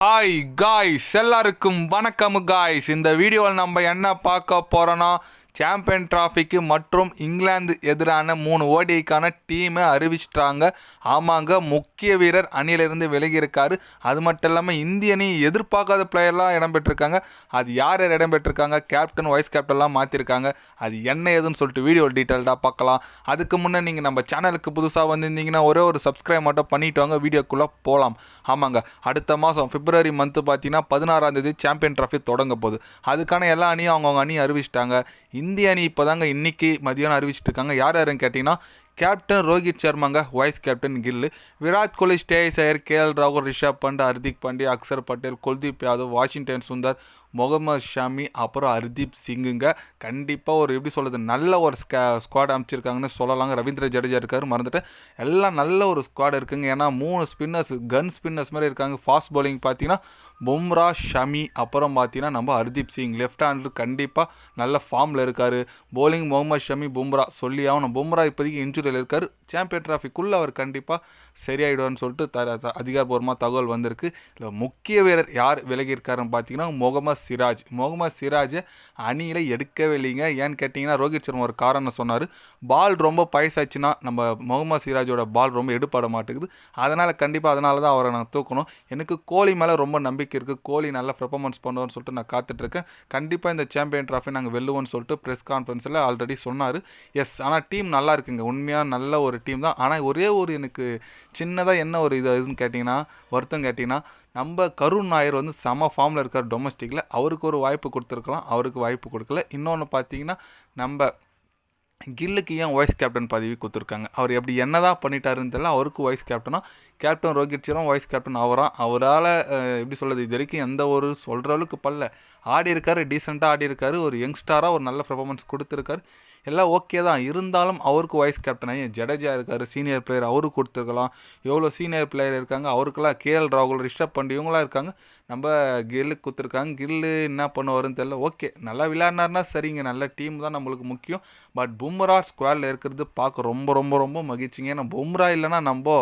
Hi guys, எல்லாருக்கும் வணக்கம் guys. இந்த வீடியோவில் நம்ம என்ன பார்க்க போகிறோன்னா, சாம்பியன் டிராஃபிக்கு மற்றும் இங்கிலாந்து எதிரான 3 ஓடிஐக்கான டீமை அறிவிச்சிட்டாங்க. ஆமாங்க, முக்கிய வீரர் அணியிலிருந்து விலகியிருக்காரு. அது மட்டும் இல்லாமல் இந்திய அணி எதிர்பார்க்காத பிளேயர்லாம் இடம்பெற்றிருக்காங்க. அது யார் யார் இடம்பெற்றிருக்காங்க, கேப்டன் வைஸ் கேப்டன்லாம் மாற்றிருக்காங்க. அது என்ன ஏதுன்னு சொல்லிட்டு வீடியோ டீட்டெயில்டாக பார்க்கலாம். அதுக்கு முன்னே நீங்கள் நம்ம சேனலுக்கு புதுசாக வந்திருந்தீங்கன்னா ஒரே ஒரு சப்ஸ்கிரைப் மட்டும் பண்ணிட்டு வாங்க, வீடியோக்குள்ளே போகலாம். ஆமாங்க, அடுத்த மாதம் பிப்ரவரி மந்த்து பார்த்தீங்கன்னா 16ஆம் தேதி சாம்பியன் டிராஃபி தொடங்க போகுது. அதுக்கான எல்லா அணியும் அவங்கவுங்க அணி அறிவிச்சிட்டாங்க. இந்திய அணி இப்போ தாங்க இன்றைக்கி மதியானம் அறிவிச்சிட்டு இருக்காங்க. யார் யாருன்னு கேட்டிங்கன்னா, கேப்டன் ரோஹித் சர்மாங்க, வைஸ் கேப்டன் கில்லு, விராட் கோலி, ஸ்ரேயஸ் ஐயர், கேஎல் ராகுல், ரிஷப் பண்ட், ஹர்திக் பாண்டியா, அக்சர் பட்டேல், குல்தீப் யாதவ், வாஷிங்டன் சுந்தர், முகமது ஷமி, அப்புறம் ஹர்தீப் சிங்குங்க. கண்டிப்பாக ஒரு எப்படி சொல்கிறது, நல்ல ஒரு ஸ்குவாட் அமைச்சிருக்காங்கன்னு சொல்லலாங்க. ரவீந்திர ஜடேஜா இருக்கார், மறந்துட்டேன். எல்லாம் நல்ல ஒரு ஸ்குவாட் இருக்குங்க. ஏன்னா 3 ஸ்பின்னர்ஸ், கன் ஸ்பின்னர்ஸ் மாதிரி இருக்காங்க. ஃபாஸ்ட் பவுலிங் பார்த்தீங்கன்னா பும்ரா, ஷமி, அப்புறம் பார்த்தீங்கன்னா நம்ம ஹர்தீப் சிங். லெஃப்ட் ஹேண்டர் கண்டிப்பாக நல்ல ஃபார்மில் இருக்கார். போலிங் முகமது ஷமி, பும்ரா சொல்லி ஆகணும். பும்ரா இப்போதைக்கு இன்ஜுரியில் இருக்கார். சாம்பியன் டிராஃபிக்குள்ளே அவர் கண்டிப்பாக சரியாயிடுவார்னு சொல்லிட்டு அதிகாரப்பூர்வமாக தகவல் வந்திருக்கு. இதில் முக்கிய வீரர் யார் விலகியிருக்காருன்னு பார்த்தீங்கன்னா முகமது சிராஜை அணியில் எடுக்கவே இல்லைங்க. ஏன்னு கேட்டிங்கன்னா, ரோஹித் சர்மா ஒரு காரணம் சொன்னார். பால் ரொம்ப பழசாச்சுன்னா நம்ம முகமது சிராஜோட பால் ரொம்ப எடுப்பட மாட்டேங்குது. அதனால் அதனால தான் அவரை நான் தூக்கணும். எனக்கு கோலி மேலே ரொம்ப நம்பிக்கை இருக்குது. கோலி நல்ல பெர்ஃபார்மன்ஸ் பண்ணுவார்னு சொல்லிட்டு நான் காத்துட்ருக்கேன். கண்டிப்பாக இந்த சாம்பியன் டிராஃபி நாங்கள் வெல்லுவோம்னு சொல்லிட்டு ப்ரெஸ் கான்ஃபரன்ஸில் ஆல்ரெடி சொன்னார். எஸ், ஆனால் டீம் நல்லா இருக்குங்க. உண்மையாக நல்ல ஒரு டீம் தான். ஆனால் ஒரே ஒரு எனக்கு சின்னதாக என்ன ஒரு இதுன்னு கேட்டிங்கன்னா, வருத்தம் கேட்டிங்கன்னா, நம்ம கருண் நாயர் செம ஃபார்மில் இருக்கார் டொமஸ்டிக்கில். அவருக்கு ஒரு வாய்ப்பு கொடுத்துருக்கலாம், அவருக்கு வாய்ப்பு கொடுக்கல. இன்னொன்று பார்த்தீங்கன்னா, நம்ம கில்லுக்கு ஏன் வைஸ் கேப்டன் பதவி கொடுத்துருக்காங்க. அவர் எப்படி என்ன தான் பண்ணிட்டாருன்னு தெரியல. அவருக்கு வைஸ் கேப்டனாக captain Rohit Sharma vice captain அவரால் எப்படி சொல்கிறது, இது வரைக்கும் எந்த ஒரு சொல்கிற அளவுக்கு பல்ல ஆடி இருக்காரு. டீசெண்டாக ஆடி இருக்காரு. ஒரு யங்ஸ்டாராக ஒரு நல்ல பெர்ஃபார்மன்ஸ் கொடுத்துருக்காரு. எல்லாம் ஓகே தான். இருந்தாலும் அவருக்கு வைஸ் கேப்டனாக ஜடேஜா இருக்கார், சீனியர் பிளேயர், அவருக்கு கொடுத்துருக்கலாம். எவ்வளோ சீனியர் பிளேயர் இருக்காங்க. அவருக்கெல்லாம் கேஎல் ராகுல், ரிஷப் பண்ட் இவங்களாம் இருக்காங்க. நம்ம கில்லுக்கு கொடுத்துருக்காங்க. கில்லு என்ன பண்ணுவாருன்னு தெரியல. ஓகே, நல்லா விளையாடினார்னா சரிங்க, நல்ல டீம் தான் நம்மளுக்கு முக்கியம். பட் பும்ரா ஸ்குவாடில் இருக்கிறது பார்க்க ரொம்ப ரொம்ப ரொம்ப மகிழ்ச்சிங்க. ஏன்னா பும்ரா இல்லைனா நம்ம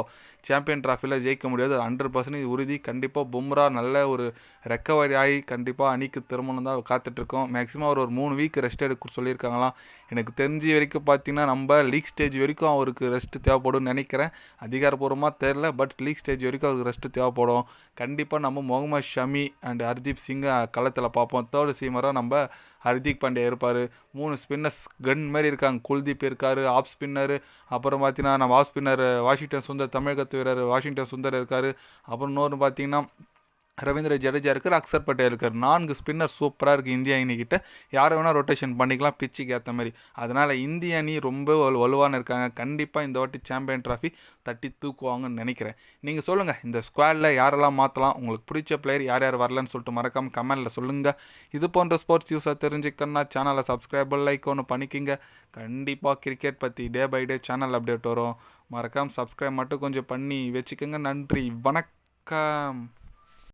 சாம்பியன் டிராஃபியில் ஜெயிக்க முடியாது. 100% உறுதி. கண்டிப்பாக பும்ரா நல்ல ஒரு ரெக்கவரி ஆகி கண்டிப்பாக அணிக்கு திரும்பணும் தான் காத்துட்ருக்கோம். மேக்ஸிமம் அவர் ஒரு 3 வீக் ரெஸ்ட் எடுக்க சொல்லியிருக்காங்களாம். எனக்கு தெரிஞ்ச வரைக்கும் பார்த்தீங்கன்னா, நம்ம லீக் ஸ்டேஜ் வரைக்கும் அவருக்கு ரெஸ்ட்டு தேவைப்படும் நினைக்கிறேன். அதிகாரப்பூர்வமாக தெரில, பட் லீக் ஸ்டேஜ் வரைக்கும் அவருக்கு ரெஸ்ட்டு தேவைப்படும். கண்டிப்பாக நம்ம முகமது ஷமி அண்ட் ஹர்தீப் சிங்கை களத்தில் பார்ப்போம். தேர்டு சீமராக நம்ம ஹர்திக் பாண்டியா இருப்பார். 3 ஸ்பின்னர்ஸ் கன் மாதிரி இருக்காங்க. குல்தீப் இருக்கார், ஆஃப் ஸ்பின்னர். அப்புறம் பார்த்தீங்கன்னா நம்ம ஆஃப் ஸ்பின்னர் வாஷிங்டன் சுந்தர், தமிழகத்து வீரர் வாஷிங்டன் சுந்தர் இருக்கார். அப்புறம் இன்னொன்று பார்த்தீங்கன்னா ரவீந்திர ஜடேஜா இருக்கார், அக்சர் பட்டேல் இருக்கார். 4 ஸ்பின்னர் சூப்பராக இருக்குது இந்தியா அணிக்கிட்ட. யாரை வேணால் ரொட்டேஷன் பண்ணிக்கலாம் பிச்சுக்கு ஏற்ற மாதிரி. அதனால் இந்திய அணி ரொம்ப வலுவான இருக்காங்க. கண்டிப்பாக இந்த வாட்டி சாம்பியன் டிராஃபி தட்டி தூக்குவாங்கன்னு நினைக்கிறேன். நீங்கள் சொல்லுங்கள், இந்த ஸ்குவாடில் யாரெல்லாம் மாற்றலாம், உங்களுக்கு பிடிச்ச பிளேயர் யார் யார் வரலன்னு சொல்லிட்டு மறக்காமல் கமெண்டில் சொல்லுங்கள். இது போன்ற ஸ்போர்ட்ஸ் நியூஸாக தெரிஞ்சுக்கணுன்னா சேனலை சப்ஸ்கிரைப் லைக் ஒன்று பண்ணிக்கிங்க. கண்டிப்பாக கிரிக்கெட் பற்றி day by day channel update வரும். மறக்காமல் சப்ஸ்கிரைப் மட்டும் கொஞ்சம் பண்ணி வச்சுக்கோங்க. நன்றி, வணக்கம்.